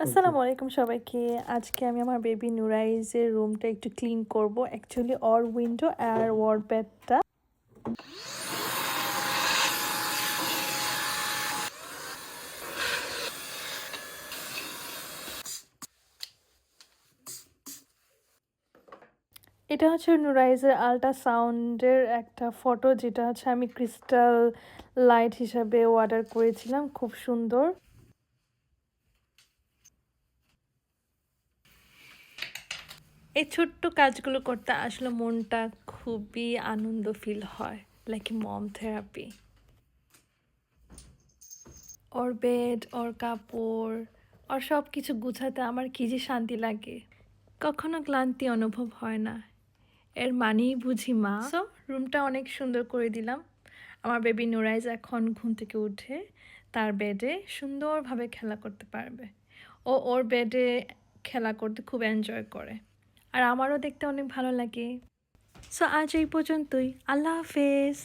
আসসালামু আলাইকুম সবাইকে। আজকে আমি আমার বেবি নুরাইজের রুমটা একটু ক্লিন করব। অ্যাকচুয়ালি ওর উইন্ডো আর ওয়ালপেটটা এটা হচ্ছে নুরাইজের আল্ট্রাসাউন্ডের একটা ফটো, যেটা হচ্ছে আমি ক্রিস্টাল লাইট হিসাবে অর্ডার করেছিলাম। খুব সুন্দর। এই ছোট্ট কাজগুলো করতে আসলে মনটা খুবই আনন্দ ফিল হয়, লাইক মম থেরাপি। ওর বেড, ওর কাপড়, ওর সব কিছু গুছাতে আমার কি যে শান্তি লাগে। কখনো ক্লান্তি অনুভব হয় না। এর মানেই বুঝি মা। সো রুমটা অনেক সুন্দর করে দিলাম। আমার বেবি নুরাইজ এখন ঘুম থেকে উঠে তার বেডে সুন্দরভাবে খেলা করতে পারবে। ও ওর বেডে খেলা করতে খুব এনজয় করে, আর আমারও দেখতে অনেক ভালো লাগে। সো আজ এই পর্যন্তই। আল্লাহ হাফেজ।